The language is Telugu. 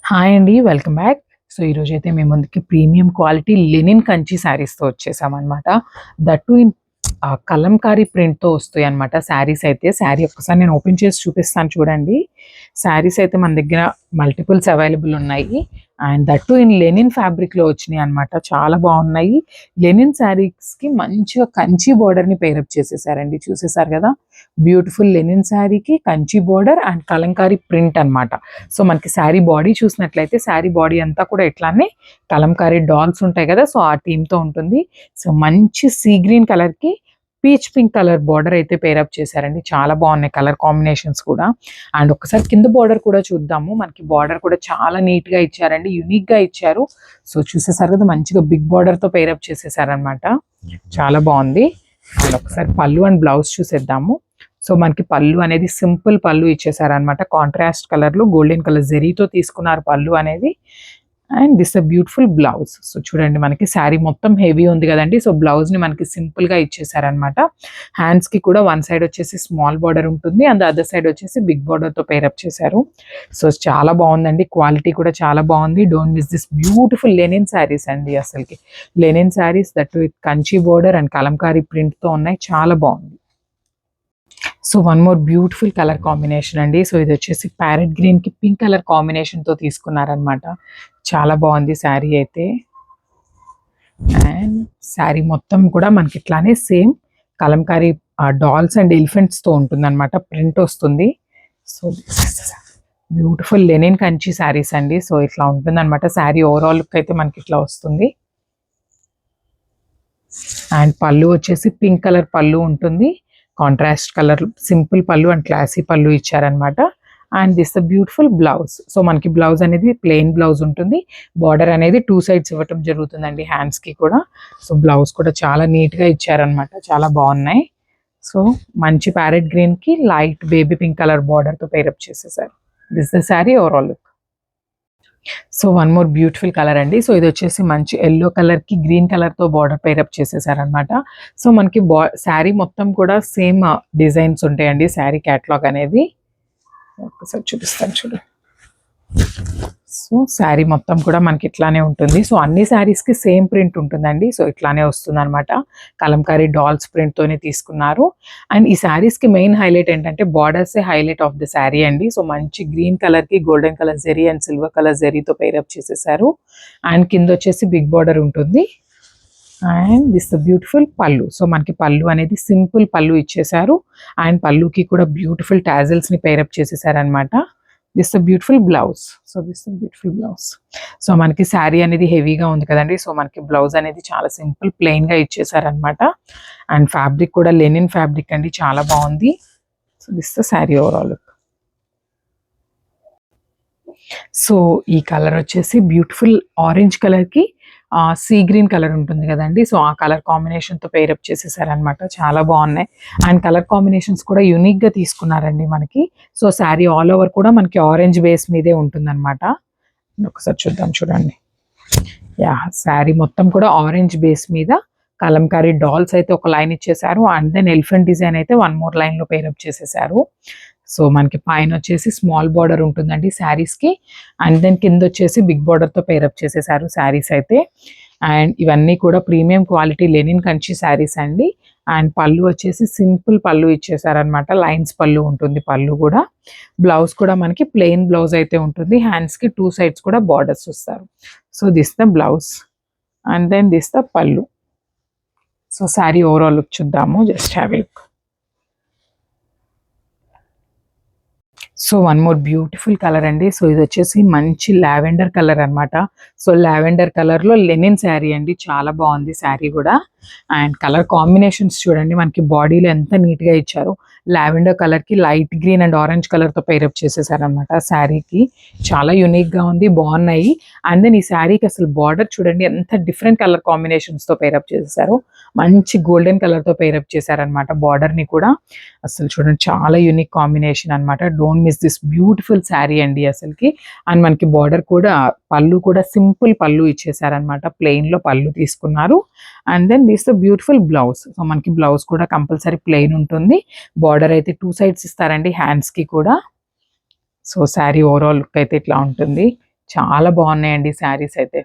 హాయ్ అండి. Welcome back. సో, ఈరోజైతే మేము ముందుకి ప్రీమియం క్వాలిటీ లెనిన్ కంచి శారీస్‌తో వచ్చేసామనమాట. దట్ టూ ఇన్ కలంకారీ ప్రింట్‌తో వస్తాయన్నమాట శారీస్ అయితే. శారీ ఒక్కసారి నేను ఓపెన్ చేసి చూపిస్తాను చూడండి. శారీస్ అయితే మన దగ్గర మల్టిపుల్స్ అవైలబుల్ ఉన్నాయి. And that too in linen ఫ్యాబ్రిక్‌లో వచ్చినాయన్నమాట. చాలా బాగున్నాయి. లెనిన్ శారీస్‌కి మంచిగా కంచి బోర్డర్‌ని పేరప్ చేసేసారండి. చూసేసారు కదా! బ్యూటిఫుల్ లెనిన్ శారీకి Kanchi border and Kalamkari print అన్నమాట. సో మనకి శారీ బాడీ చూసినట్లయితే శారీ బాడీ అంతా కూడా ఇట్లానే కలంకారీ డాల్స్ ఉంటాయి కదా! సో ఆ థీమ్‌తో ఉంటుంది. సో మంచి సీ గ్రీన్ కలర్‌కి పీచ్ పింక్ కలర్ బార్డర్ అయితే పేరప్ చేశారండి. చాలా బాగున్నాయి కలర్ కాంబినేషన్స్ కూడా. అండ్ ఒక్కసారి కింద బార్డర్ కూడా చూద్దాము. మనకి బార్డర్ కూడా చాలా నీట్‌గా ఇచ్చారండి. యూనిక్‌గా ఇచ్చారు. సో చూసేసారు కదా! మంచిగా బిగ్ బార్డర్‌తో పేరప్ చేసేసారనమాట. చాలా బాగుంది. అండ్ ఒకసారి పళ్ళు అండ్ బ్లౌజ్ చూసేద్దాము. సో మనకి పళ్ళు అనేది సింపుల్ పళ్ళు ఇచ్చేసారనమాట. కాంట్రాస్ట్ కలర్‌లో గోల్డెన్ కలర్ జరీతో తీసుకున్నారు పళ్ళు అనేది. And this a beautiful blouse. So చూడండి మనకి శారీ మొత్తం హెవీ ఉంది కదండీ. సో బ్లౌజ్‌ని మనకి సింపుల్‌గా ఇచ్చేసారనమాట. హ్యాండ్స్‌కి కూడా వన్ సైడ్ వచ్చేసి స్మాల్ బార్డర్ ఉంటుంది. అండ్ అదర్ సైడ్ వచ్చేసి బిగ్ బార్డర్‌తో పేరప్ చేశారు. సో చాలా బాగుందండి. క్వాలిటీ కూడా చాలా బాగుంది. Don't miss this beautiful linen saris అండి అసలుకి. Linen saris that with Kanchi border and Kalamkari ప్రింట్‌తో ఉన్నాయి. చాలా బాగుంది. So one more beautiful colour combination అండి. సో ఇది వచ్చేసి ప్యారెట్ గ్రీన్‌కి పింక్ కలర్ కాంబినేషన్‌తో తీసుకున్నారనమాట. చాలా బాగుంది శారీ అయితే. అండ్ శారీ మొత్తం కూడా మనకి ఇట్లానే సేమ్ కలంకారీ డాల్స్ అండ్ ఎలిఫెంట్స్‌తో ఉంటుందన్నమాట. ప్రింట్ వస్తుంది. So beautiful Lenin Kanchi saris అండి. సో ఇట్లా ఉంటుందన్నమాట. శారీ ఓవరాల్ లుక్ అయితే మనకి ఇట్లా వస్తుంది. అండ్ పళ్ళు వచ్చేసి పింక్ కలర్ పళ్ళు ఉంటుంది. కాంట్రాస్ట్ కలర్ సింపుల్ పళ్ళు అండ్ క్లాసీ పళ్ళు ఇచ్చారనమాట. And this the beautiful blouse. So మనకి బ్లౌజ్ అనేది ప్లెయిన్ బ్లౌజ్ ఉంటుంది. బార్డర్ అనేది 2 సైడ్స్ ఇవ్వటం జరుగుతుందండి హ్యాండ్స్‌కి కూడా. సో బ్లౌజ్ కూడా చాలా నీట్‌గా ఇచ్చారనమాట. చాలా బాగున్నాయి. సో మంచి ప్యారెట్ గ్రీన్‌కి లైట్ బేబీ పింక్ కలర్ బార్డర్‌తో పేరప్ చేసేసారు. This the saree overall look. So one more beautiful colour అండి. సో ఇది వచ్చేసి మంచి యెల్లో కలర్‌కి గ్రీన్ కలర్‌తో బార్డర్ పేరప్ చేసేసారనమాట. సో మనకి శారీ మొత్తం కూడా సేమ్ డిజైన్స్ ఉంటాయండి శారీ క్యాటలాగ్ అనేది. ఒక్కసారి చూపిస్తాను చూడు. సో శారీ మొత్తం కూడా మనకి ఇట్లానే ఉంటుంది. సో అన్ని శారీస్‌కి సేమ్ ప్రింట్ ఉంటుందండి. సో ఇట్లానే వస్తుందనమాట. కలంకారీ డాల్స్ ప్రింట్‌తోనే తీసుకున్నారు. అండ్ ఈ శారీస్‌కి మెయిన్ హైలైట్ ఏంటంటే బార్డర్సే హైలైట్ ఆఫ్ ద శారీ అండి. సో మంచి గ్రీన్ కలర్‌కి golden colour zari and silver colour జరీతో పేరప్ చేసేసారు. అండ్ కింద వచ్చేసి బిగ్ బార్డర్ ఉంటుంది. And this beautiful pallu. So మనకి పళ్ళు అనేది సింపుల్ పళ్ళు ఇచ్చేసారు. అండ్ పళ్ళుకి కూడా బ్యూటిఫుల్ టాజిల్స్‌ని పేరప్ చేసేసారనమాట. This beautiful blouse. So this beautiful blouse. So మనకి శారీ అనేది హెవీగా ఉంది కదండి. సో మనకి బ్లౌజ్ అనేది చాలా సింపుల్ ప్లెయిన్‌గా ఇచ్చేసారనమాట. అండ్ ఫ్యాబ్రిక్ కూడా లెనిన్ ఫ్యాబ్రిక్ అండి. చాలా బాగుంది. So this the saree overall look. So ఈ కలర్ వచ్చేసి బ్యూటిఫుల్ ఆరెంజ్ కలర్‌కి సీ గ్రీన్ కలర్ ఉంటుంది కదండీ. సో ఆ కలర్ కాంబినేషన్‌తో పేరప్ చేసేసారనమాట. చాలా బాగున్నాయి. అండ్ కలర్ కాంబినేషన్స్ కూడా యూనిక్‌గా తీసుకున్నారండి మనకి. సో శారీ ఆల్ ఓవర్ కూడా మనకి ఆరెంజ్ బేస్ మీదే ఉంటుందన్నమాట. ఒకసారి చూద్దాం చూడండి. యాహ్! శారీ మొత్తం కూడా ఆరెంజ్ బేస్ మీద కలంకారీ డాల్స్ అయితే ఒక లైన్ ఇచ్చేసారు. అండ్ దెన్ ఎలిఫెంట్ డిజైన్ అయితే వన్ మోర్ లైన్‌లో పేరప్ చేసేసారు. సో మనకి పైన వచ్చేసి స్మాల్ బార్డర్ ఉంటుందండి శారీస్‌కి. అండ్ దెన్ కింద వచ్చేసి బిగ్ బార్డర్‌తో పేరప్ చేసేసారు శారీస్ అయితే. అండ్ ఇవన్నీ కూడా premium quality linen Kanchi saris అండి. అండ్ పళ్ళు వచ్చేసి సింపుల్ పళ్ళు ఇచ్చేసారనమాట. లైన్స్ పళ్ళు ఉంటుంది పళ్ళు కూడా. బ్లౌజ్ కూడా మనకి ప్లెయిన్ బ్లౌజ్ అయితే ఉంటుంది. హ్యాండ్స్‌కి 2 సైడ్స్ కూడా బార్డర్స్ వస్తారు. So this the blouse. And then this the pallu. So sari overall look చూద్దాము. Just have a look. So one more beautiful colour అండి. సో ఇది వచ్చేసి మంచి లావెండర్ కలర్ అనమాట. సో లావెండర్ కలర్‌లో లెనిన్ శారీ అండి. చాలా బాగుంది శారీ కూడా. అండ్ కలర్ కాంబినేషన్స్ చూడండి మనకి బాడీలో ఎంత నీట్‌గా ఇచ్చారో. లావెండర్ కలర్‌కి లైట్ గ్రీన్ అండ్ ఆరెంజ్ కలర్‌తో పేరప్ చేసేసారనమాట శారీకి. చాలా యూనిక్‌గా ఉంది. బాగున్నాయి. అండ్ దెన్ ఈ శారీకి అసలు బార్డర్ చూడండి ఎంత డిఫరెంట్ కలర్ కాంబినేషన్స్‌తో పేరప్ చేసేసారో. మంచి గోల్డెన్ కలర్‌తో పేరప్ చేశారనమాట బార్డర్‌ని కూడా. అసలు చూడండి చాలా యూనిక్ కాంబినేషన్ అనమాట. Don't miss this beautiful sari అండి అసలుకి. అండ్ మనకి బార్డర్ కూడా పళ్ళు కూడా సింపుల్ పళ్ళు ఇచ్చేసారనమాట. ప్లెయిన్‌లో పళ్ళు తీసుకున్నారు. And then this the beautiful blouse. So మనకి బ్లౌజ్ కూడా కంపల్సరీ ప్లెయిన్ ఉంటుంది. బార్డర్ అయితే 2 సైడ్స్ ఇస్తారండి హ్యాండ్స్‌కి కూడా. సో శారీ ఓవరాల్ లుక్ అయితే ఇట్లా ఉంటుంది. చాలా బాగున్నాయండి శారీస్ అయితే.